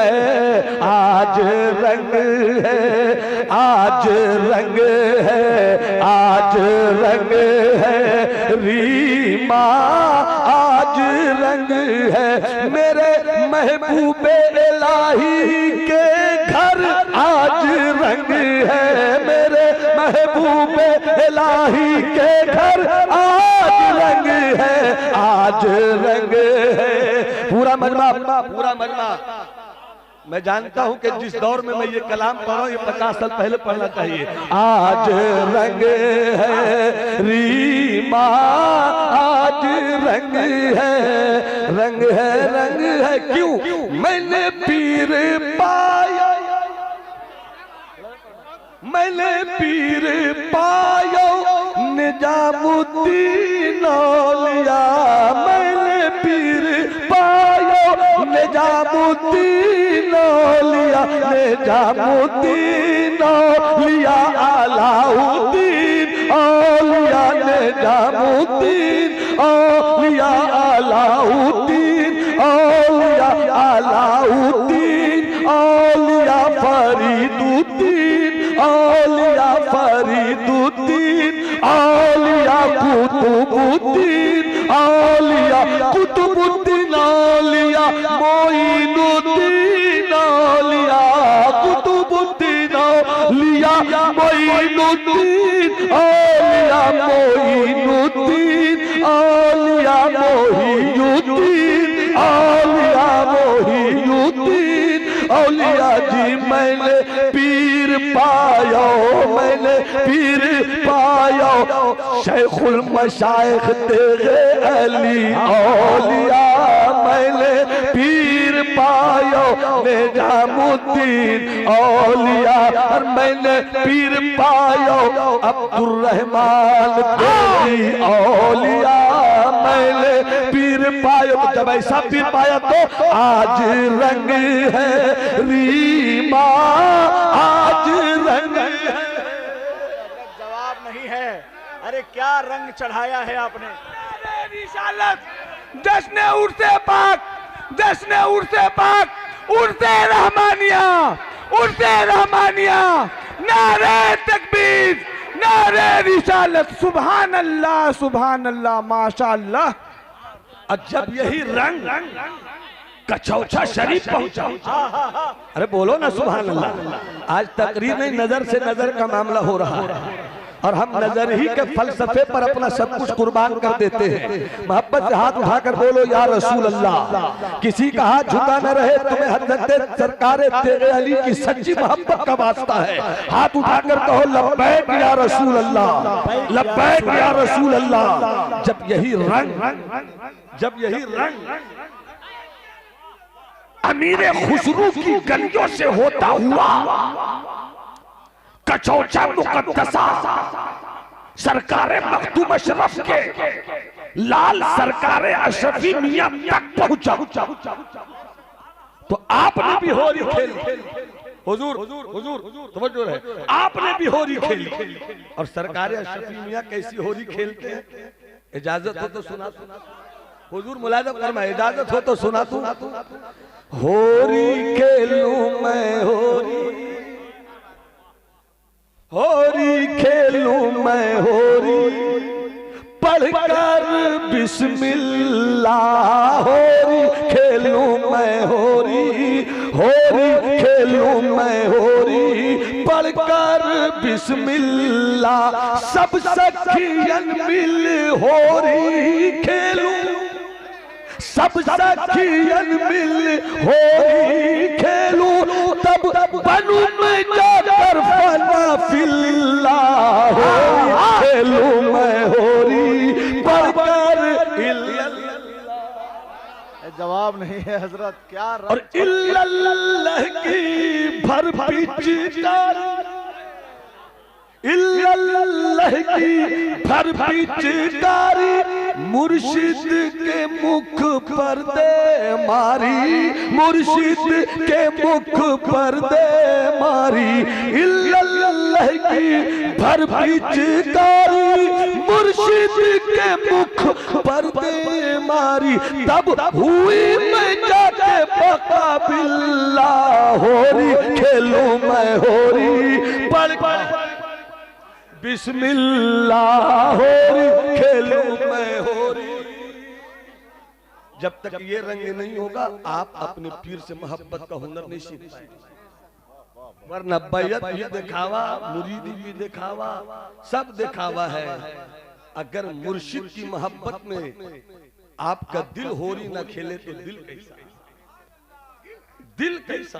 है, आज रंग है, आज रंग है, आज रंग है रीमा, आज रंग है मेरे महबूबे इलाही के घर, आज रंग है मेरे महबूबे इलाही के घर, आज रंग है, आज रंग है। पूरा मजमा, पूरा मजमा। मैं जानता हूं कि जिस दौर में मैं ये कलाम पढ़ रहा हूं, ये 50 साल पहले पढ़ना चाहिए। आज रंग है रीमा, आज रंग है, रंग है, रंग है। क्यों? मैंने पीर पाया, मैंने पीर पाया निजामुद्दीन औलिया, मैंने पीर पाया निजामुद्दीन औलिया, निजामुद्दीन औलिया, अलाउद्दीन औलिया, निजामुद्दीन औलिया, अलाउद्दीन औलिया, अलाउद्दीन औलिया, फरीदुद्दीन औलिया, फरीदुद्दीन औलिया, कुतुबुद्दीन औलिया, कुतुबुद्दीन औलिया, मोइनुद्दीन औलिया, कुतुबुद्दीन औलिया, मोइनुद्दीन औलिया, मोइनुद्दीन औलिया, मोहियुद्दीन औलिया, मोहियुद्दीन औलिया जी। मैंने पीर पायो, मैंने पीर पायो शेखुल मशाइख तेरे अली औलिया, मैंने पीर पायो निजामुद्दीन औलिया, और मैंने पीर पायो अब्दुर्रहमान तेरी औलिया, मैंने पीर पायो। तो जब ऐसा पीर पाया तो आज रंग है रीमा, आज रंग है। जवाब नहीं है। अरे क्या रंग चढ़ाया है आपने। जश्न उर्से पाक, जश्न उर्से पाक, उर्से रहमानिया, उर्से रहमानिया, नारे तकबीर, नारे रिसालत, सुभान अल्लाह, सुभान अल्लाह, माशाअल्लाह। और जब यही रंग कचौचा शरीफ पहुंचा, अरे बोलो ना सुभान अल्लाह। आज तकरीर नहीं, नजर से नजर का मामला हो रहा है, और हम नजर ही के फलसफे पर अपना सब कुछ कुर्बान कर देते हैं। मोहब्बत से हाथ उठाकर बोलो या रसूल अल्लाह। किसी का हाथ झुका न रहे, तुम्हें हज़रत सरकारे तेरे अली की सच्ची मोहब्बत का वास्ता है। हाथ उठाकर कहो लब्बैक या रसूल अल्लाह, लब्बैक या रसूल अल्लाह। जब यही रंग अमीर खुसरू की गलियों से होता हुआ कचौचा मुकद्दसा सरकारे मखदूम अशरफ के लाल सरकारे अशरफी मियां तक पहुंचा, तो आपने भी होरी खेली। हुजूर हुजूर तवज्जो है, आपने भी होरी खेली, और सरकारे अशरफी मियां कैसी होरी खेलते हैं। इजाजत हो तो सुना, हुजूर मुलाज़ा फरमाए, इजाजत हो तो सुना तू। होरी खेलूं मैं होरी, होरी खेलूं मैं होरी, पढ़कर बिस्मिल्लाह। होरी खेलूं मैं होरी, होरी खेलूं मैं होरी, पढ़कर बिस्मिल्लाह। सब सखियन मिल होरी खेलूं, सब सखियन मिल होरी खेलूं, तब बनूं मैं जाकर फना फिल्लाह। होरी खेलूं मैं होरी, पढ़कर जवाब नहीं है हजरत। क्या और इल्लल्लाह की भर पिचकारी, इल्लल्लाह की भर पिचकारी, मुर्शिद के मुख पर दे मारी, मुर्शिद के मुख पर दे मारी। इल्लल्लाह की भर पिचकारी, मुर्शिद के मुख पर दे मारी, तब हुई मैं जाके पका बिल्ला। होरी खेलूं मैं होरी पढ़ बिस्मिल्लाह होरी खेलूं मैं होरी। जब तक ये रंग नहीं होगा आप अपने पीर से मोहब्बत का हुनर नहीं सीख पाएंगे। वरना बैयत भी दिखावा, मुरीदी भी दिखावा, सब दिखावा है। अगर मुर्शिद की मोहब्बत में आपका दिल होरी ना खेले तो दिल कैसा, दिल कैसा।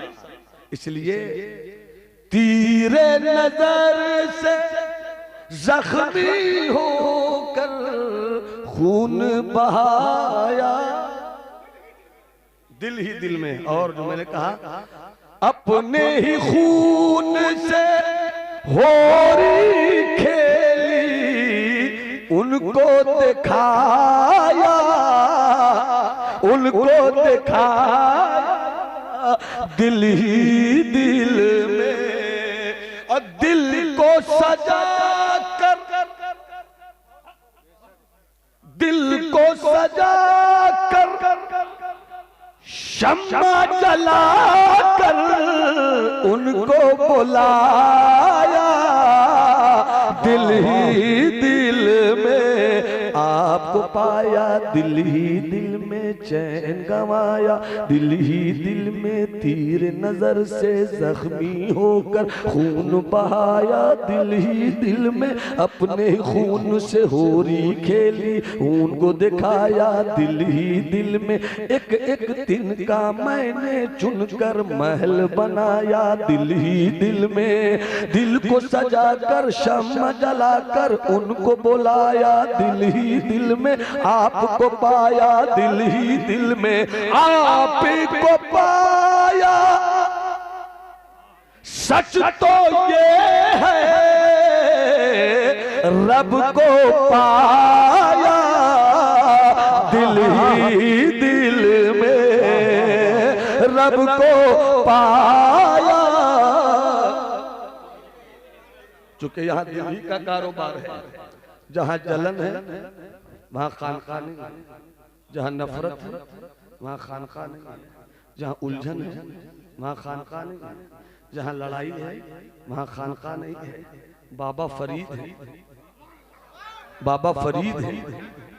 इसलिए तीरे नजर से जख्मी होकर खून बहाया दिल ही दिल में। और जो मैंने कहा अपने ही खून से होरी खेली उनको दिखाया, उनको दिखाया दिल ही दिल में। और दिल को सजा कर, दिल को सजा कर शम्मा जला कर उनको बुलाया दिल ही दिल में। आपको पाया दिल ही दिल में चैन गंवाया, दिल ही दिल में तीर नजर से जख्मी होकर खून बहाया, दिल ही दिल में अपने खून से होरी खेली उनको दिखाया दिल ही दिल में। एक एक दिन का मैंने चुनकर महल बनाया दिल ही दिल में। दिल को सजा कर शम्मा जलाकर उनको बुलाया दिल ही दिल में। आपको पाया दिल ही दिल में, आप को पाया। सच तो ये है रब को पाया दिल ही दिल में, रब को पाया। चूंकि यहाँ दिल ही का कारोबार है, जहाँ जलन है वहाँ खानका नहीं, जहाँ नफरत है वहाँ खानका नहीं, जहाँ उलझन है वहाँ खानका नहीं, जहाँ लड़ाई है वहाँ खानका नहीं है। बाबा फरीद है, बाबा फरीद है,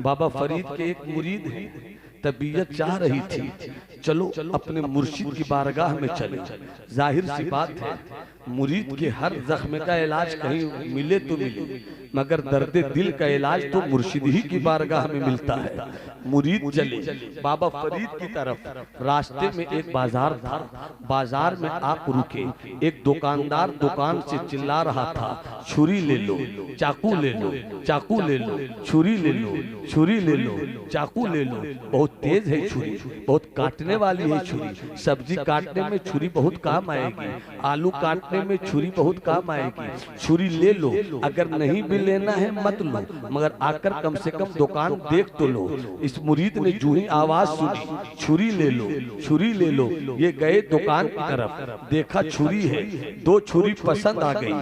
बाबा फरीद के एक मुरीद है। तबीयत चाह रही थी चलो अपने मुर्शिद की बारगाह में चले। जाहिर सी बात है मुरीद के हर जख्म का इलाज कहीं मिले तो मिले, मगर दर्द दिल का इलाज तो मुर्शिद ही की बारगाह में मिलता है। मुरीद चले बाबा फरीद की तरफ। रास्ते में एक बाजार था, बाजार में आप रुके। एक दुकानदार दुकान से चिल्ला रहा था छुरी ले लो, चाकू ले लो, चाकू ले लो, छुरी ले लो, छुरी ले लो, चाकू ले लो। बहुत तेज है छुरी, बहुत काटने वाली है छुरी। सब्जी काटने में छुरी बहुत काम आएगी, आलू काटने में छुरी बहुत काम आएगी। छुरी ले लो, अगर नहीं भी लेना है मत लो, मगर आकर कम से कम दुकान देख तो लो। इस मुरीद ने जूं ही आवाज सुनी छुरी ले लो, छुरी ले लो। ये गए दुकान की तरफ, देखा छुरी है, दो छुरी पसंद आ गई,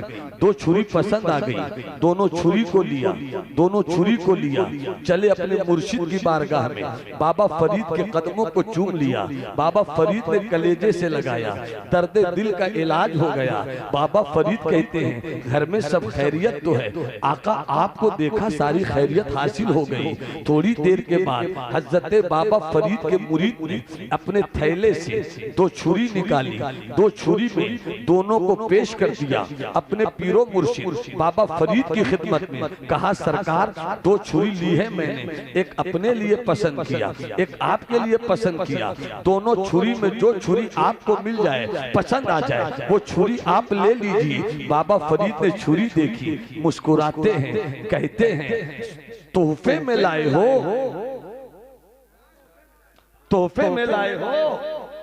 दो छुरी पसंद आ गई, दोनों छुरी को लिया, दोनों छुरी को लिया। चले अपने मुर्शिद की बारगाह में, बाबा फरीद के कदमों को चूम लिया। बाबा फरीद ने कलेजे से लगाया, दर्द दिल का इलाज हो गया। बाबा फरीद कहते हैं घर में सब खैरियत तो है, आका आपको देखा सारी खैरियत हासिल हो गई। थोड़ी देर के बाद हजरत बाबा फरीद के मुरीद ने अपने थैले से दो छुरी निकाली, दो छुरी में दोनों को पेश कर दिया अपने पीरो मुर्शिद बाबा फरीद की खिदमत में। कहा सरकार दो छुरी ली है मैंने, एक अपने लिए पसंद किया, एक आपके लिए पसंद किया। दोनों छुरी में जो छुरी आपको मिल जाए, पसंद आ जाए, वो छुरी आप ले लीजिए। बाबा फरीद ने छुरी देखी, मुस्कुराते हैं, कहते हैं तोहफे में लाए हो, तोहफे में लाए हो।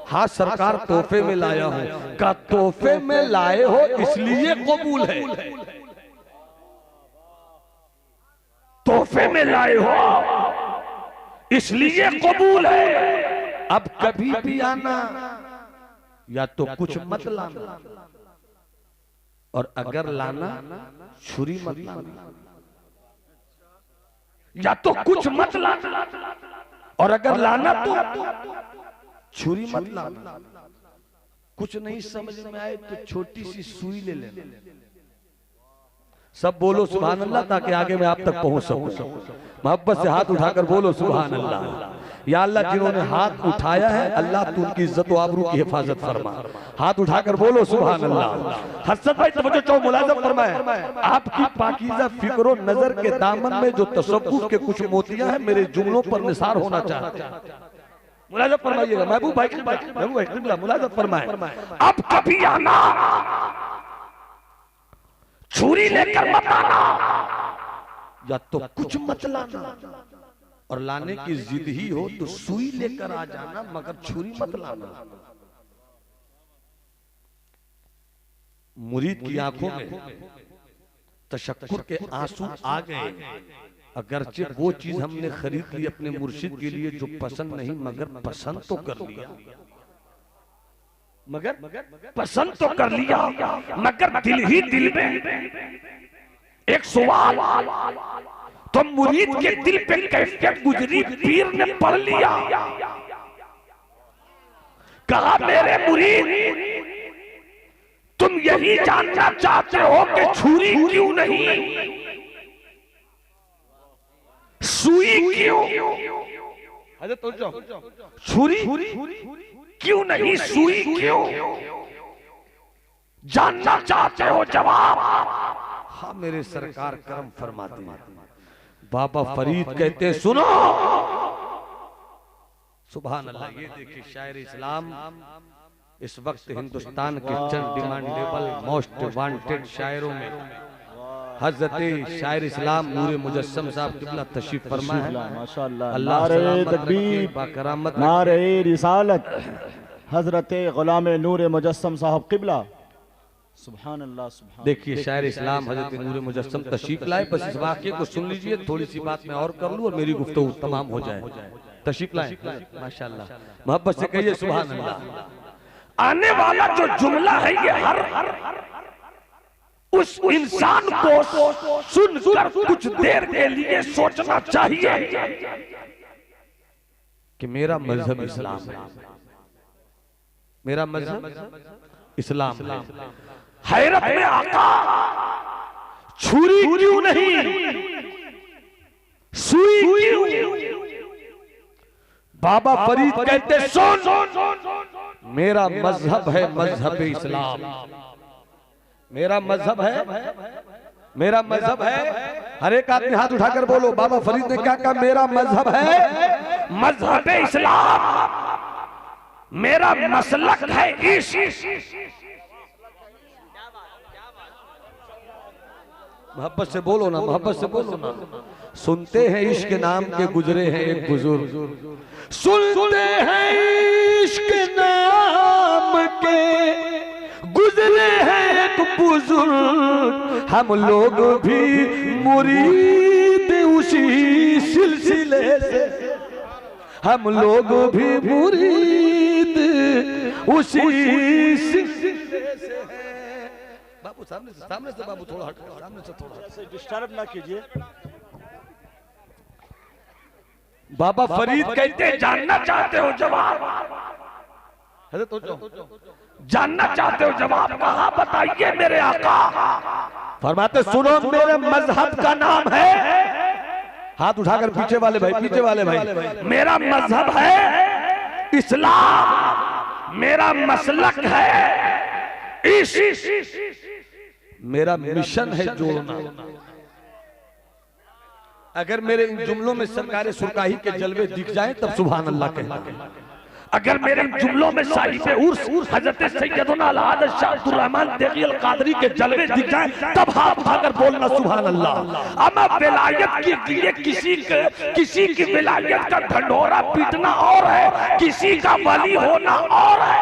हाँ सरकार तोहफे में लाया हूं। का तोहफे में लाए हो इसलिए कबूल है, तोहफे में लाए हो इसलिए कबूल है। अब कभी भी आना या तो कुछ मत लाना, और अगर लाना छुरी मत लाना। या तो कुछ मत लाना, और अगर लाना तो छुरी मत लाना। कुछ नहीं समझ में आए तो छोटी सी सुई ले लेना। सब बोलो सुभान अल्लाह ताकि आगे मैं आप तक पहुंच सकूं। मोहब्बत से हाथ उठाकर बोलो सुभान अल्लाह। या अल्लाह जिन्होंने हाथ उठाया है अल्लाह तू उनकी इज्जत व आबरू की हिफाजत फरमा। हाथ उठाकर बोलो सुभान अल्लाह। हसन भाई तवज्जो चाहो, मुलाज़म फरमाए। आपकी पाकीज़ा फिक्र व नजर के दामन में जो तसव्वुफ के कुछ मोतियां हैं मेरे जुमलों पर निसार होना चाहते हैं। मुलाज़म फरमाइएगा। महबूब भाई मुलाज़म फरमाए। अब कभी आना छुरी लेकर मत आना, या तो कुछ मत लाना, और लाने की जिद ही हो तो सुई लेकर आ जाना मगर छुरी मत लाना। मुरीद की आंखों में तशक्कुर के आंसू आ गए। अगरचे वो चीज हमने खरीद ली अपने मुर्शिद के लिए जो पसंद नहीं, मगर पसंद तो कर लिया, मगर पसंद तो कर लिया, मगर दिल ही दिल में एक सवाल, तो मुरीद के दिल पे कैफियत गुजरी, पीर ने पढ़ लिया। कहा मेरे मुरीद तुम यही जानना चाहते हो कि छुरी क्यों नहीं, सुई क्यों? छुरी क्यों नहीं, सुई क्यों? जानना चाहते हो जवाब? हाँ मेरे सरकार करम फरमाते हैं। बाबा फरीद कहते हैं सुनो सुभान अल्लाह। ये देखिए शायर इस्लाम इस वक्त हिंदुस्तान के चंद डिमांडेबल मोस्ट वांटेड शायरों में हजरत शायर इस्लाम नूरे मुजस्सम साहब किबला तशरीफ फरमा है। माशाअल्लाह। नारे तकबीर बाकरामत नारे रिसालत हजरत गुलाम नूरे मुजस्सम साहब किबला। सुभान अल्लाह सुभान। देखिए शायर इस्लाम हजरत नूरे मुजस्सम तशरीफ लाए। बस इस वाक़े को सुन लीजिए, थोड़ी सी बात मैं और कर लूं और मेरी गुफ्तगू तमाम हो जाए। तशरीफ लाए माशाअल्लाह। मोहब्बत से कहिए सुभान अल्लाह। आने वाला जो जुमला है ये हर उस इंसान को सुनकर कुछ देर के लिए सोचना चाहिए कि मेरा मजहब इस्लाम है, मेरा मजहब इस्लाम है। हैरत में आका छुरी क्यों नहीं, सुई क्यों? बाबा फरीद कहते सुन, मेरा मजहब है मजहब इस्लाम, मेरा मजहब है, मेरा मजहब है। हर एक आदमी हाथ उठाकर बोलो। बाबा फरीद ने क्या कहा? मेरा मजहब है मजहब इस्लाम, मेरा मसलक है इश्क। मोहब्बत से बोलो ना, मोहब्बत से बोलो ना। सुनते हैं इश्क नाम के गुजरे हैं एक बुजुर्ग, सुनते हैं इश्क नाम के गुजरे हैं एक बुजुर्ग, हम लोग भी मुरीद उसी सिलसिले से, हम लोग भी मुरीद उसी सिलसिले से हैं। बाबू सामने से बाबू थोड़ा हट, सामने से थोड़ा डिस्टर्ब ना कीजिए। बाबा फरीद कहते जानना चाहते हो जवाब? जानना चाहते हो जवाब? कहा बताइए मेरे आका। फरमाते सुनो मेरे मजहब का नाम है, हाथ उठाकर पीछे वाले भाई, पीछे वाले भाई, मेरा मजहब है इस्लाम, मेरा मसलक है इश्क, मेरा मिशन है जोड़ना। अगर मेरे इन जुमलों में सरकार सुरकाही के जलवे दिख जाएं तब सुभान अल्लाह कहना। अगर मेरे इन जुमलों में साहिब उर्स हजरत सैयदना अल-हाज शाह अब्दुर रहमान देगी अल-कादरी के जलवे दिख जाएं तब हाथ उठाकर बोलना सुभान अल्लाह। अमा विलायत के लिए किसी की विलायत का ढंढोरा पीटना और है, किसी का वली होना और है,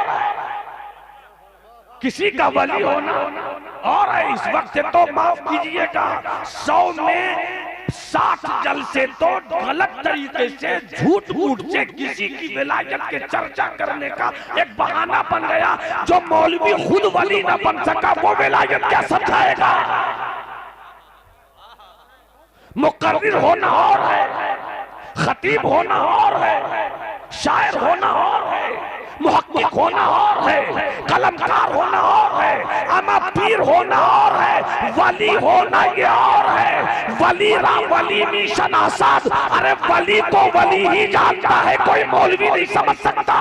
किसी का वली होना और है। इस वक्त तो माफ कीजिएगा 100 में 60 जलसे तो गलत तरीके से झूठ मूठ से किसी की विलायत के चर्चा करने का एक बहाना बन गया। जो मौलवी खुद वली ना बन सका वो विलायत क्या समझाएगा? मुकर्रिर होना और है, खतीब होना और है, शायर होना और है, मुहक्किक होना और है, कलमकार होना और है, अमा पीर होना और है, वली होना ये और है। वली वली मिशन आसाद, अरे वली को वली ही जानता है, कोई मौलवी नहीं समझ सकता।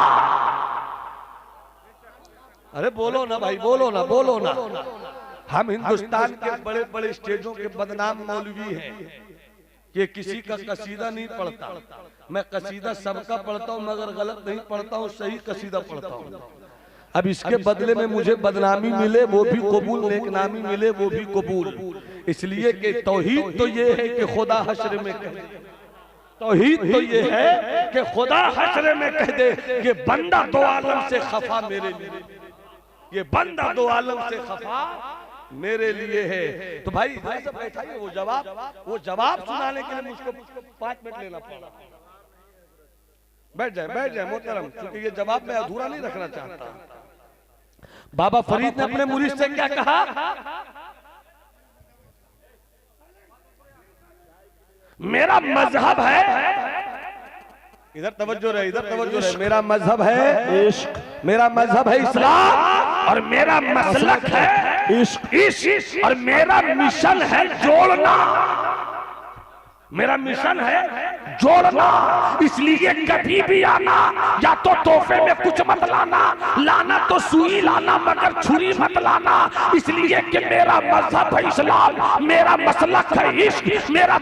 अरे बोलो ना भाई, बोलो ना, बोलो ना। हम हिंदुस्तान के बड़े बड़े स्टेजों के बदनाम मौलवी हैं कि किसी का कसीदा नहीं पढ़ता। मैं कसीदा सबका पढ़ता हूँ, मगर गलत नहीं पढ़ता हूँ, सही कसीदा पढ़ता हूँ। अब इसके बदले में मुझे बदनामी मिले वो भी कबूल, नेकनामी मिले वो भी कबूल। इसलिए कि तौहीद तो ये है कि खुदा हश्र में कह दे, तौहीद तो ये है कि खुदा हश्र में कह दे कि बंदा दो आलम से खफा मेरे लिए, ये बंदा दो आलम से खफा मेरे लिए है। तो भाई इधर से बैठाइए, वो जवाब सुनाने के लिए मुझको 5 मिनट लेना पड़ा। बैठ जाए मोहतरम, क्योंकि ये जवाब मैं अधूरा नहीं रखना चाहता। बाबा फरीद ने अपने मुरीद से क्या कहा? मेरा मजहब है, इधर तवज्जो रहे, इधर तवज्जो रहे। मेरा मजहब है इश्क, मेरा मजहब है इस्लाम, और मेरा मसलक है इश्क, और मेरा मिशन है जोड़ना। मेरा मिशन है जोड़ना। इसलिए कभी भी आना या तो तोहफे में कुछ मत लाना, लाना तो सुई लाना मगर छुरी मत लाना। इसलिए कि मेरा मजहब है इस्लाम, मेरा मसलक है इश्क, मेरा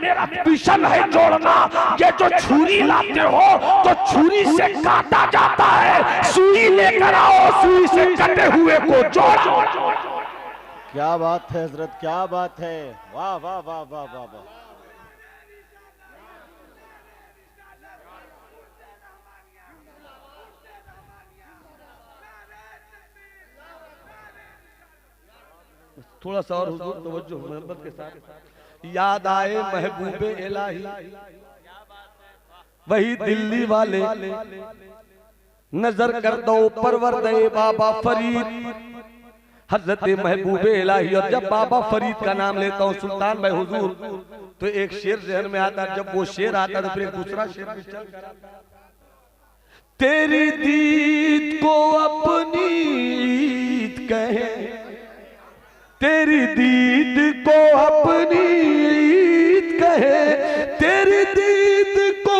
मिशन है जोड़ना। ये जो छुरी लाते हो तो छुरी से काटा जाता है, सुई लेकर आओ, सुई से कटे हुए को जोड़ो। क्या बात है हजरत, क्या बात है, वाह वाह वाह वाह वाह वाह। थोड़ा सा और हुजूर तवज्जो मोहब्बत के साथ। याद आए महबूबे इलाही, वही दिल्ली वाले, नजर कर दो परवरदे बाबा फरीद, हजरत महबूबे इलाही। और जब बाबा फरीद का नाम लेता हूँ सुल्तान भाई हुजूर, तो एक शेर जहन में आता है। जब वो शेर आता है तो फिर दूसरा शेर भी चल जाता है। तेरी दीद को अपनी ईद कहे, तेरी दीद को अपनी ईद कहे, तेरी दीद को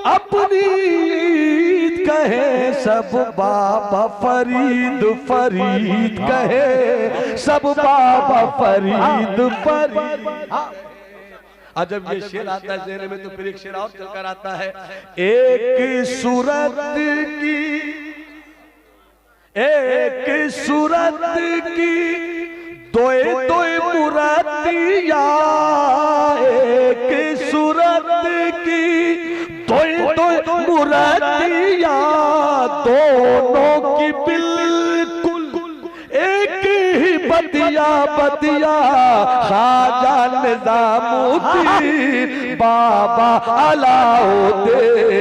अपनी ईद कहे, सब बाबा फरीद फरीद कहे, सब बाबा फरीद फरीद। और जब ये शेर आता है ज़हन में तो फिर एक शेर और चलकर आता है। एक सूरत की, एक सूरत की दोए दोए मुरादिया, एक सूरत की दोए दोए मुरादिया, दोनों की बिल्कुल एक ही बतिया बतिया, ख्वाजा निजामुद्दीन बाबा अलाउद्दीन,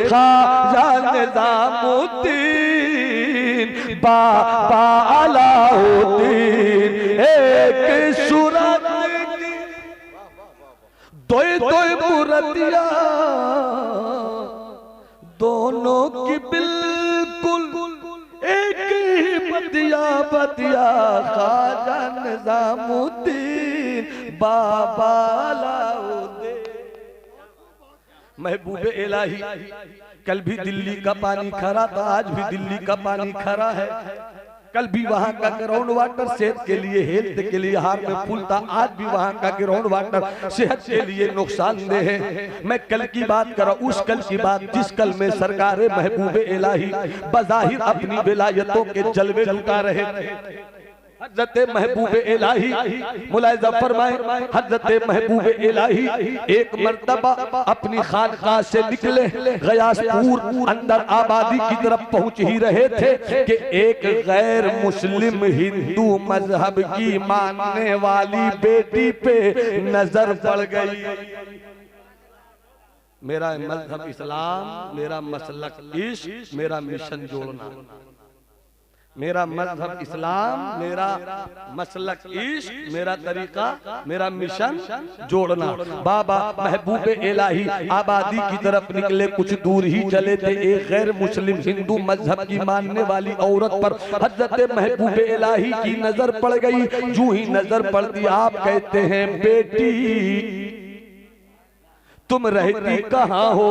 ख्वाजा निजामुद्दीन बाबा अलाउद्दीन। एक सूरत दोए दोए मुरतिया, दोनों की बिल्कुल एक ही बतिया बतिया, ख्वाजा निजामुद्दीन बाबा अलाउद्दीन। महबूबे इलाही, कल भी दिल्ली का पानी खरा था, आज भी दिल्ली का पानी खरा है। कल भी वहां का ग्राउंड वाटर सेहत के लिए, हेल्थ के लिए हार में फूल था, आज भी वहां का ग्राउंड वाटर सेहत के लिए नुकसानदेह है। मैं कल की बात कर रहा हूं, उस कल की बात जिस कल में सरकार महबूबे इलाही बज़ाहिर अपनी विलायतों के जलवे लुटा रहे थे। हजरत महबूब इलाही मुलाहिजा फरमाए, हजरत महबूब इलाही एक मर्तबा अपनी खानकाह से निकले, गयासपुर अंदर आबादी की तरफ पहुंच ही रहे थे कि एक गैर मुस्लिम हिंदू मजहब की मानने वाली बेटी पे नजर पड़ गई। मेरा मजहब इस्लाम, मेरा मसलक इश्क, मेरा मिशन जोड़ना। मेरा मजहब इस्लाम, मेरा मसलक इश्क, मेरा तरीका, मेरा मिशन जोड़ना। बाबा महबूब इलाही आबादी की तरफ निकले, कुछ दूर ही चले थे एक गैर मुस्लिम हिंदू मजहब की मानने वाली औरत पर हजरत महबूब इलाही की नजर पड़ गई। जो ही नजर पड़ती आप कहते हैं बेटी तुम रहती कहाँ हो?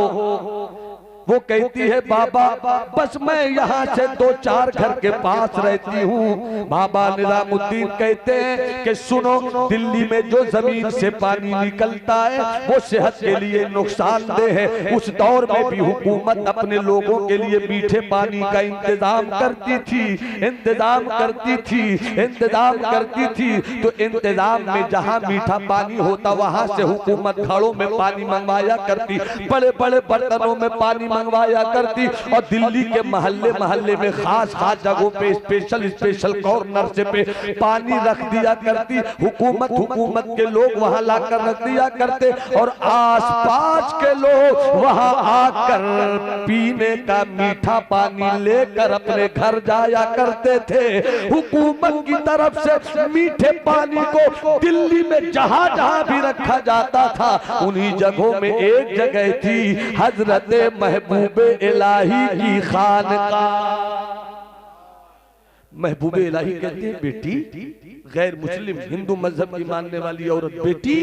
वो कहती है बाबा बस मैं यहाँ से 2-4 घर के पास रहती हूँ। बाबा निजामुद्दीन कहते हैं कि सुनो, दिल्ली में जो जमीन से पानी निकलता है वो सेहत के लिए नुकसानदेह है। उस दौर में भी हुकूमत अपने लोगों के लिए मीठे पानी का इंतजाम करती थी। तो इंतजाम में जहाँ मीठा पानी होता वहाँ से हुकूमत घड़ों में पानी मंगवाया करती, बड़े बड़े बर्तनों में पानी मंगवाया करती और दिल्ली के मोहल्ले मोहल्ले में खास जगहों पे स्पेशल कॉर्नर से पे पानी रख दिया करती। हुकूमत के लोग वहां लाकर रख दिया करते और आसपास के लोग वहां आकर पीने का मीठा पानी लेकर अपने घर जाया करते थे। हुकूमत की तरफ से मीठे पानी को दिल्ली में जहां जहां भी रखा जाता था उन्हीं जगहों में एक जगह थी हजरत महबूबे इलाही की खानकाह। महबूबे इलाही कहते हैं बेटी, गैर मुस्लिम हिंदू मजहब की मानने वाली औरत, बेटी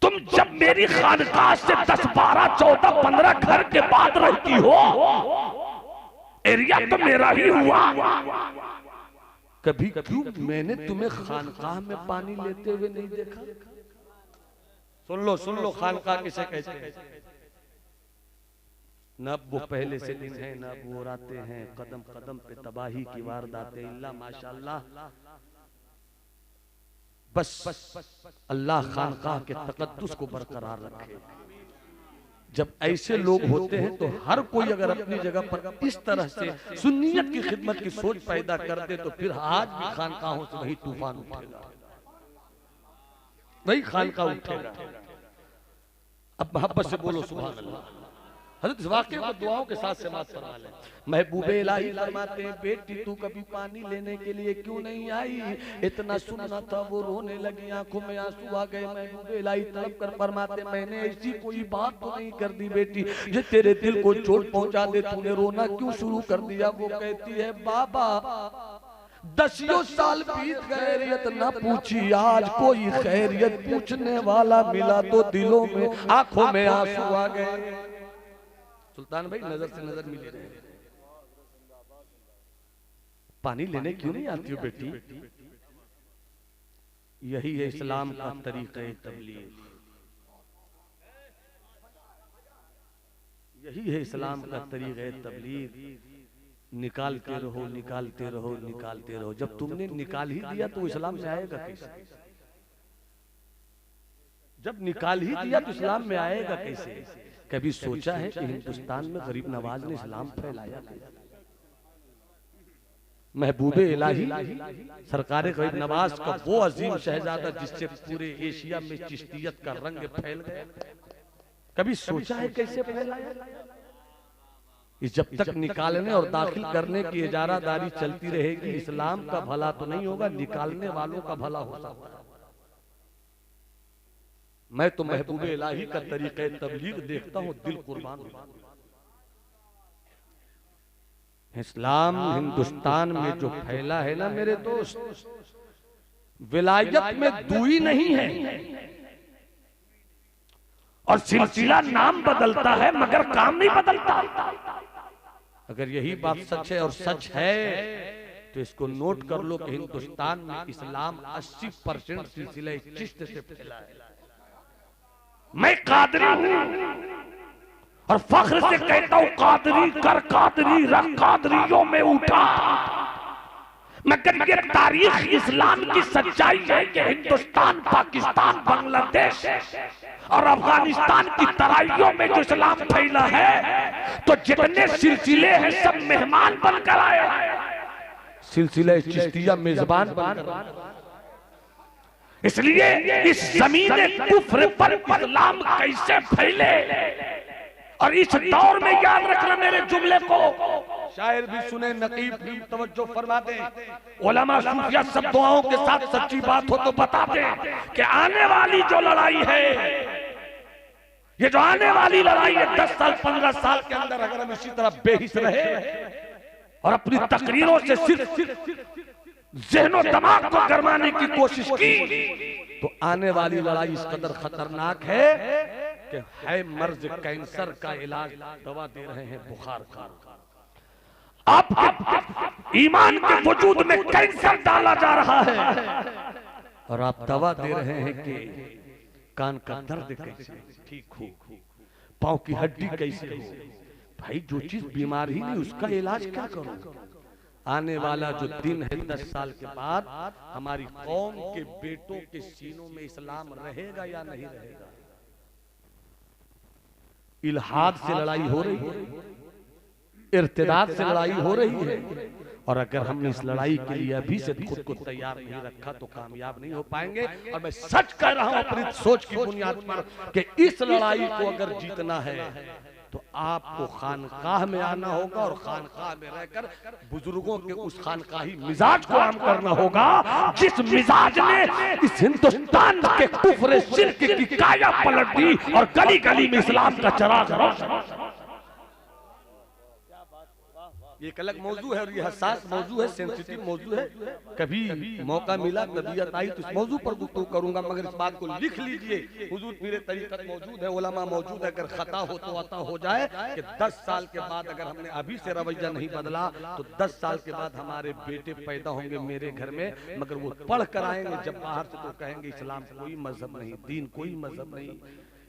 तुम जब मेरी खानकाह से 10, 12, 14, 15 घर के बाद रहती हो, एरिया तो मेरा ही हुआ। कभी क्यों मैंने तुम्हें खानकाह में पानी लेते हुए नहीं देखा? सुन लो खानकाह किसे कहते हैं। न वो पहले से दिन है न वो रातें हैं, कदम कदम पे तबाही की वारदातें। इल्ला माशाअल्लाह, बस अल्लाह खानकाह के तकद्दुस को बरकरार रखे। जब ऐसे लोग होते हैं तो हर कोई अगर अपनी जगह पर इस तरह से सुन्नियत की खिदमत की सोच पैदा कर दे तो फिर आज भी खानकाहों से वही तूफान उठेगा, वही खानकाह उठेगा। अब मोहब्बत से बोलो सुभान अल्लाह। हज़रत इस वाक़े को दुआओं के साथ समाप्त फरमा लें। महबूबे इलाही फरमाते हैं बेटी तू कभी पानी लेने के लिए क्यों नहीं आई? इतना सुनना था वो रोने लगी, आंखों में आंसू आ गए। महबूबे इलाही तड़प कर फरमाते मैंने ऐसी कोई बात तो नहीं कर दी बेटी जो तेरे दिल को चोट पहुंचा दे, तूने रोना क्यों शुरू कर दिया? वो कहती है बाबा 10 साल बीत गए, खैरियत न पूछी, आज कोई खैरियत पूछने वाला मिला तो दिलों में आंखों में आंसू आ गए। सुल्तान भाई नजर से नजर मिले रहे, पानी लेने क्यों नहीं आती हो बेटी? यही है इस्लाम का तरीक़ा तबलीग, यही है इस्लाम का तरीक़ा तबलीग। निकालते रहो निकालते रहो निकालते रहो। जब तुमने निकाल ही दिया तो इस्लाम में आएगा कैसे? जब निकाल ही दिया तो इस्लाम में आएगा कैसे? कभी सोचा है कि हिंदुस्तान में गरीब नवाज ने इस्लाम फैलाया? महबूबे इलाही सरकार गरीब नवाज का वो अजीम शहजादा जिससे पूरे एशिया में चिश्तियत का रंग फैल गया, कभी सोचा है कैसे फैलाया? जब तक निकालने और दाखिल करने की इजारादारी चलती रहेगी इस्लाम का भला तो नहीं होगा, निकालने वालों का भला हो सकता है। मैं तो महबूबे इलाही का तरीक़े तबलीग देखता हूं, दिल कुर्बान होता है। इस्लाम हिंदुस्तान में जो फैला है ना मेरे दोस्त, विलायत में दुई नहीं है और सिलसिला नाम बदलता है मगर काम नहीं बदलता। अगर यही बात सच है और सच है तो इसको नोट कर लो कि हिंदुस्तान में इस्लाम 80% सिलसिला चिश्त से फैला है। मैं कादरी हूं और फख्र से कहता हूं कादरी कर कादरी रख कादरियों में उठा। मगर ये तारीख इस्लाम की सच्चाई है कि हिंदुस्तान, पाकिस्तान, बांग्लादेश और अफगानिस्तान की तराइयों में जो इस्लाम फैला है तो जितने सिलसिले हैं सब मेहमान बनकर आए, सिलसिला चिश्तिया मेजबान बनकर। इसलिए इस जमीन कुफ्र पर इस्लाम कैसे फैले और इस दौर में याद रखना मेरे जुमले को, शायर भी सुने, नकीब भी तवज्जो फरमा दे, उलमा सूफिया सब दुआओं के साथ सच्ची बात हो तो बता दे कि आने वाली जो लड़ाई है, ये जो आने वाली लड़ाई है 10 साल 15 साल के अंदर अगर हम इसी तरह बेहिस रहे और अपनी तकरीरों से सिर्फ ज़हनो दिमाग को गरमाने की कोशिश की तो आने वाली लड़ाई इस कदर खतरनाक है कि है मर्ज कैंसर का इलाज दवा दे रहे हैं बुखार का। आप ईमान के वजूद में कैंसर डाला जा रहा है और आप दवा दे रहे हैं कि कान का दर्द कैसे ठीक हो, पांव की हड्डी कैसे हो। भाई जो चीज बीमार ही नहीं उसका इलाज क्या करो। आने वाला जो दिन है 10 साल के बाद हमारी कौम के बेटों के सीनों में इस्लाम रहेगा या नहीं रहेगा। इल्हाद से लड़ाई हो रही है, इर्तिदाद से लड़ाई हो रही है, और अगर हमने इस लड़ाई के लिए अभी से खुद को तैयार नहीं रखा तो कामयाब नहीं हो पाएंगे। और मैं सच कह रहा हूं अपनी सोच की बुनियाद पर कि इस लड़ाई को अगर जीतना है तो आपको खानकाह में आना होगा और खानकाह में रहकर बुजुर्गों के उस खानकाही मिजाज को आम करना होगा जिस मिजाज ने इस हिंदुस्तान के कुफ्र शिर्क की काया पलट दी और गली गली में इस्लाम का चराग रोशन। ये एक अलग मौजू है और ये हसास मौजू है, सेंसिटिव मौजू है। कभी मौका मिला, तबीयत आई तो इस मौजू पर गुफ्तगू करूंगा, मगर इस बात को लिख लीजिए। हुजूर पीरे तरीकत मौजूद है, उलमा मौजूद है। अगर खता हो तो अता हो जाए कि 10 साल के बाद अगर हमने अभी से रवैया नहीं बदला तो 10 साल के बाद हमारे बेटे पैदा होंगे मेरे घर में, मगर वो पढ़ कर आएंगे जब बाहर से तो कहेंगे इस्लाम कोई मजहब नहीं, दीन कोई मजहब नहीं।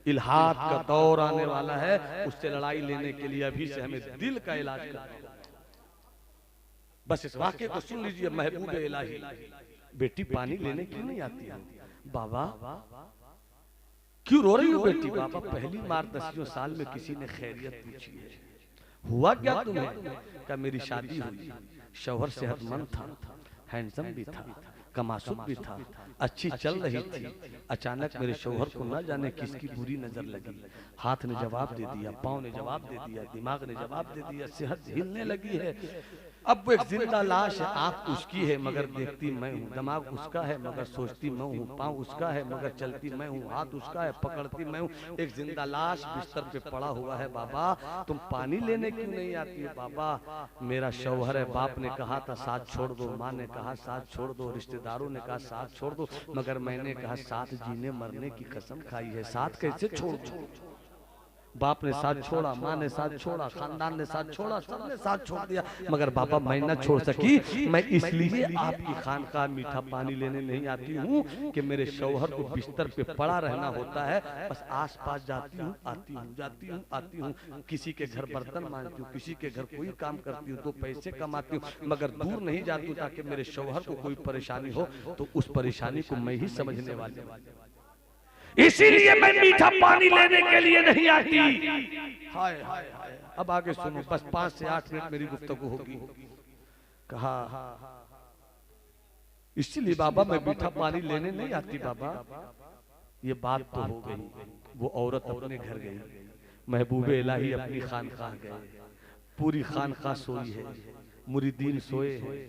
इल्हाद का दौर आने वाला है, उससे लड़ाई लेने के लिए अभी से हमें दिल का इलाज करना है। बस इस वाक्य को सुन लीजिए। महबूब इलाही, बेटी पानी लेने क्यों नहीं आती है? बाबा क्यों रो रही हो बेटी? बाबा पहली बार 10 साल में किसी ने खैरियत पूछी है। हुआ क्या तुम्हें? क्या मेरी शादी हुई, शौहर सेहतमंद था, हैंडसम भी था, कमासुब भी था, अच्छी चल रही थी। अचानक मेरे शौहर को न जाने किसकी बुरी नजर लगी। हाथ ने जवाब दे दिया, पाँव ने जवाब दे दिया, दिमाग ने जवाब दे दिया, सेहत हिलने लगी है। अब वो एक जिंदा लाश है, आंख उसकी है मगर देखती मैं हूँ, दिमाग उसका है मगर सोचती मैं हूँ, पाँव उसका है मगर चलती मैं हूँ, हाथ उसका है पकड़ती मैं हूँ। एक जिंदा लाश बिस्तर पे पड़ा हुआ है। बाबा तुम पानी लेने क्यों नहीं आती है? बाबा मेरा शौहर है, बाप ने कहा था साथ छोड़ दो, माँ ने कहा साथ छोड़ दो, रिश्तेदारों ने कहा साथ छोड़ दो, मगर मैंने कहा साथ जीने मरने की कसम खाई है, साथ कैसे छोड़ दो। बाप ने साथ छोड़ा, माँ ने साथ छोड़ा, खानदान ने साथ छोड़ा, सबने साथ छोड़ दिया, मगर बाबा मैं न छोड़ सकी। मैं इसलिए आपकी खानकाह मीठा पानी लेने नहीं आती हूँ कि मेरे शौहर को बिस्तर पे पड़ा रहना होता है। बस आस पास जाती हूँ, आती हूँ, जाती हूँ, आती हूँ, किसी के घर बर्तन मांजती हूँ, किसी के घर कोई काम करती हूँ, 2 पैसे कमाती हूँ, मगर दूर नहीं जाती हूँ ताकि मेरे शौहर को कोई परेशानी हो तो उस परेशानी को मैं ही समझने वाली। इसीलिए मैं मीठा पानी लेने के लिए नहीं आती। हाय हाय हाय। अब आगे सुनो, बस 5 से 8 मिनट मेरी गुफ्तगू होगी। कहा इसीलिए बाबा मैं मीठा पानी लेने नहीं आती। बाबा ये बात तो हो गई। वो औरत अपने घर गई, महबूब इलाही अपनी खानकाह गए। पूरी खानकाह सोई है, मुरीदीन सोए हैं,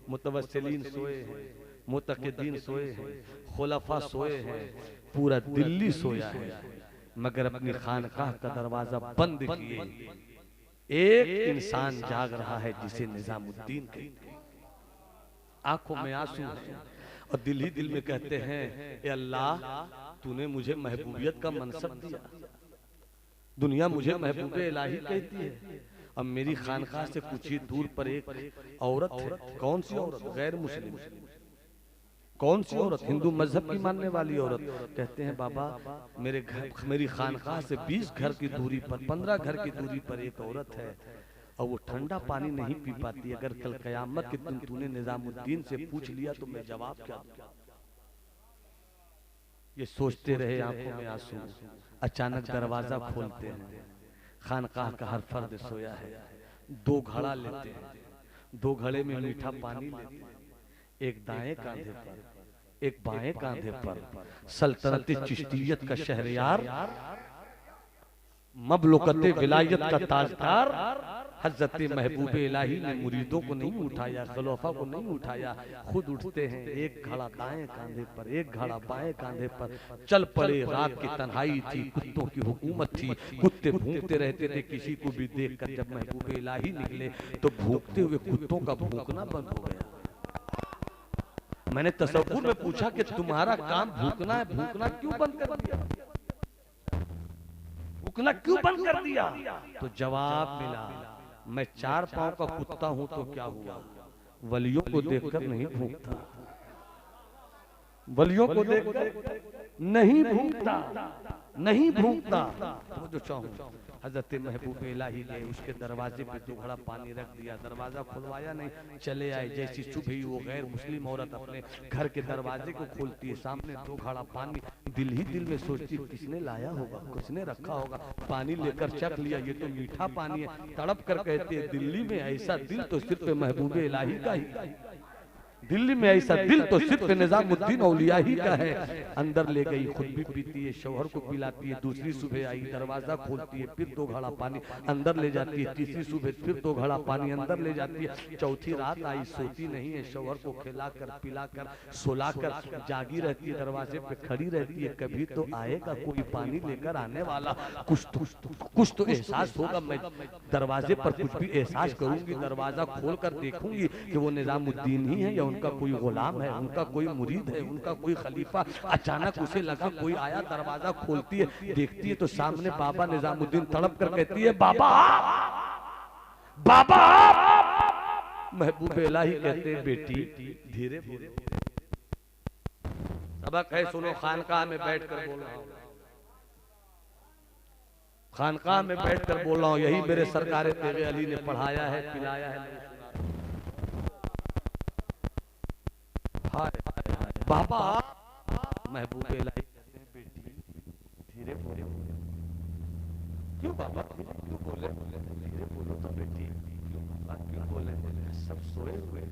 मुतवस्सिलीन सोए हैं, मुतक़िदीन सोए हैं, खुलफा सोए हैं, पूरा दिल्ली सोया है, मगर अपनी खानकाह का दरवाजा बंद किए एक इंसान जाग रहा है जिसे निजामुद्दीन कहते हैं। आंखों में आंसू है और दिल ही दिल में कहते हैं, ए अल्लाह तूने मुझे महबूबियत का मनसब दिया, दुनिया मुझे महबूब इलाही कहती है, अब मेरी खानकाह से कुछ ही दूर पर एक औरत है। कौन सी औरत? गैर मुस्लिम। कौन सी औरत? हिंदू मजहब की मानने वाली औरत। कहते हैं बाबा मेरे घर, मेरी खानकाह से 20 घर की दूरी पर, 15 घर की दूरी पर एक औरत है और वो ठंडा पानी नहीं पी पाती। अगर कल कयामत के दिन तूने निजामुद्दीन से पूछ लिया तो मैं जवाब क्या दूं? ये सोचते रहे, आंखों में आंसू। अचानक दरवाजा खोलते हैं, खानकाह का हर फर्द सोया है। 2 घड़ा लेते हैं, 2 घड़े में मीठा पानी लेते हैं, एक दाएं कांधे पर, एक बाएं कांधे पर। सल्तनत चिश्तियत का शहरयार मबलुकते विलायत का ताजदार हजरत महबूब इलाही ने मुरीदों को नहीं उठाया, खलीफा को नहीं उठाया, खुद उठते हैं। एक घड़ा दाएं कांधे पर, एक घड़ा बाएं कांधे पर, चल पड़े। रात की तन्हाई थी, कुत्तों की हुकूमत थी, कुत्ते भूखते रहते थे। किसी को भी देखकर जब महबूब इलाही निकले तो भूखते हुए कुत्तों का भूखना बंद हो गया। मैंने तसव्वुर में पूछा कि तुम्हारा काम भूखना है, भूखना क्यों बंद कर दिया, भूखना क्यों बंद कर दिया? तो जवाब मिला, मैं 4 पांव का कुत्ता हूं तो क्या हुआ, वलियों को देखकर नहीं भूखता, वलियों को देखकर नहीं भूखता, नहीं भूखता। तो जो चाहूं हजरत महबूब इलाही ने उसके दरवाजे पे 2 घड़ा पानी रख दिया, दरवाजा खुलवाया नहीं, चले आए। जैसी सुबह ही वो गैर मुस्लिम औरत अपने घर के दरवाजे को खोलती है, सामने 2 घड़ा पानी, दिल ही दिल में सोचती किसने लाया होगा, किसने रखा होगा। पानी लेकर चख लिया, ये तो मीठा पानी है। तड़प कर कहती है, दिल्ली में ऐसा दिल तो सिर्फ महबूब इलाही का ही, दिल्ली में ऐसा दिल तो सिर्फ निजामुद्दीन औलिया ही का है। अंदर ले गई, खुद भी पीती है, शौहर को पिलाती है। दूसरी सुबह आई, दरवाजा खोलती है, फिर 2 घड़ा पानी अंदर ले जाती है। तीसरी सुबह फिर 2 घड़ा पानी अंदर ले जाती है। चौथी रात आई, सोती नहीं है, शौहर को खिलाकर पिलाकर सुलाकर जागी रहती है, दरवाजे पे खड़ी रहती है। कभी तो आएगा कोई पानी लेकर आने वाला, कुछ तो एहसास होगा। मैं दरवाजे पर कुछ भी एहसास करूंगी, दरवाजा खोल कर देखूंगी कि वो निजामुद्दीन ही है या उनका कोई गुलाम है, उनका कोई मुरीद है, उनका कोई खलीफा। अचानक उसे लगा कोई आया, दरवाजा खोलती है, देखती है तो सामने बाबा निजामुद्दीन तड़प कर कहती है, बाबा बाबा। महबूब इलाही कहते हैं, बेटी धीरे बोलो, सबक है सुनो। खानकाह में बैठकर बोल रहा हूं, खानकाह में बैठकर बोल रहा हूं। यही मेरे सरकार तेरे अली ने पढ़ाया है, पिलाया है। बाबा महबूब इलाही कहते हैं, बेटी धीरे बोलो। क्यों बाबा क्यों बोले, धीरे बोलो तो बेटी। क्यों बाबा क्यों बोले, सब सोए हुए,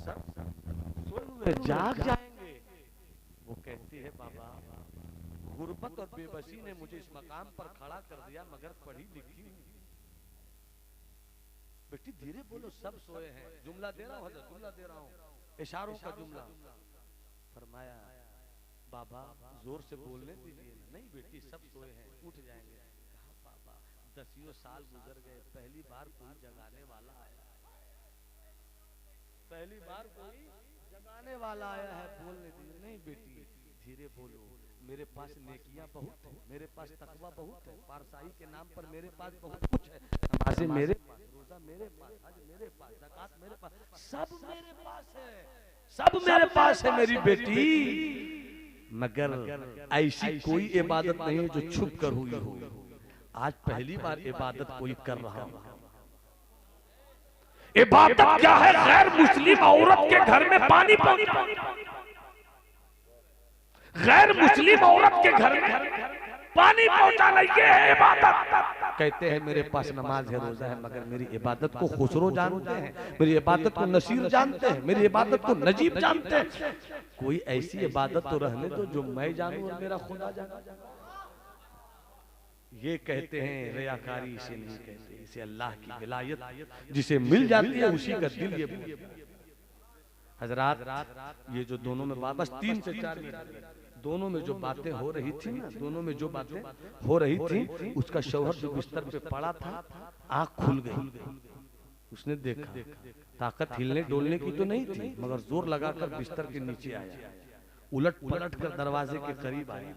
सब सोए हुए जाग जाएंगे। वो कहती है, बाबा गुर्बत और बेबसी ने मुझे इस मकाम पर खड़ा कर दिया, मगर पढ़ी लिखी हूं। बेटी धीरे बोलो, सब सोए हैं। जुमला दे रहा हूँ हजरत, जुमला दे रहा हूँ, इशारों का जुमला। फरमाया, बाबा जोर से बोलने दीजिए। नहीं बेटी सब सोए हैं, उठ जाएंगे। कहा, बाबा 10 साल गुजर गए, पहली बार कोई जगाने वाला आया, पहली बार कोई जगाने वाला आया है, बोलने दीजिए। नहीं बेटी धीरे बोलो, मेरे पास नेकियां बहुत है, मेरे पास तकवा बहुत है, पारसाई के नाम पर मेरे पास बहुत कुछ है। नमाज़ें मेरे पास, रोजा मेरे पास, हज मेरे पास, ज़कात मेरे पास, सब मेरे पास है, सब मेरे पास है मेरी बेटी। मगर ऐसी कोई इबादत नहीं है जो छुप कर हुई हो। आज पहली बार इबादत कोई कर रहा हो। इबादत क्या है? गैर मुस्लिम औरत के घर में पानी पहुंचाना, गैर मुस्लिम औरत के घर में पानी पहुंचाना, ये है इबादत। कहते हैं मेरे पास नमाज है, रोजा है, मगर मेरी इबादत को खुसरो जानते हैं, मेरी इबादत को नसीर जानते हैं, मेरी इबादत को नजीब जानते हैं। कोई ऐसी इबादत तो रहने दो जो मैं जानूं और मेरा खुदा जाने। ये कहते हैं रियाकारी इसे नहीं कहते, इसे अल्लाह की विलायत जिसे मिल जाती है उसी का दिल ये। हजरात ये जो दोनों में बस 3 से 4 मिनट दोनों में जो बातें हो रही थी ना, दोनों में जो बातें हो रही थी, उसका शौहर जो बिस्तर पे पड़ा था, आंख खुल गई। उसने देखा, ताकत हिलने डोलने की तो नहीं थी, मगर जोर लगाकर बिस्तर के नीचे आया, उलट पलट कर दरवाजे के करीब आया।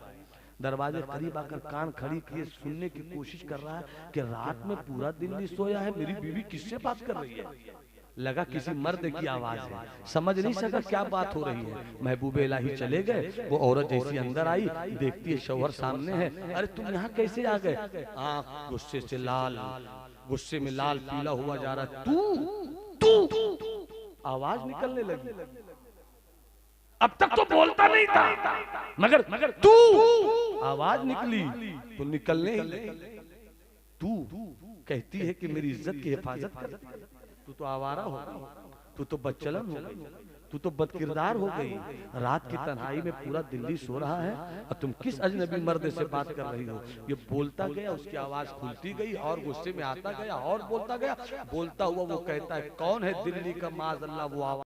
दरवाजे करीब आकर कान खड़ी किए, सुनने की कोशिश कर रहा है कि रात में पूरा दिन नहीं सोया है, मेरी बीवी किससे बात कर रही है। लगा किसी मर्द की आवाज है, समझ नहीं सका क्या बात हो रही है। महबूब इलाही चले गए, वो औरत जैसी अंदर आई, देखती है शौहर सामने है। अरे तुम यहाँ कैसे आ गए? आंख गुस्से से लाल, गुस्से में लाल पीला हुआ जा रहा। तू आवाज निकलने लगी। अब तक तो बोलता नहीं था, मगर तू आवाज निकली तो निकलने ही लगी। तू कहती है कि मेरी इज्जत की हिफाजत कर, तू तो आवारा हो गई, तू तो बदचलन हो गई, तू तो बदकिरदार हो गई। रात की तन्हाई में पूरा दिल्ली सो रहा है और तुम किस अजनबी मर्द से बात कर रही हो। ये बोलता गया, उसकी आवाज खुलती गई और गुस्से में आता गया और बोलता गया। बोलता हुआ वो कहता है, कौन है दिल्ली का माज़अल्लाह वो आवाज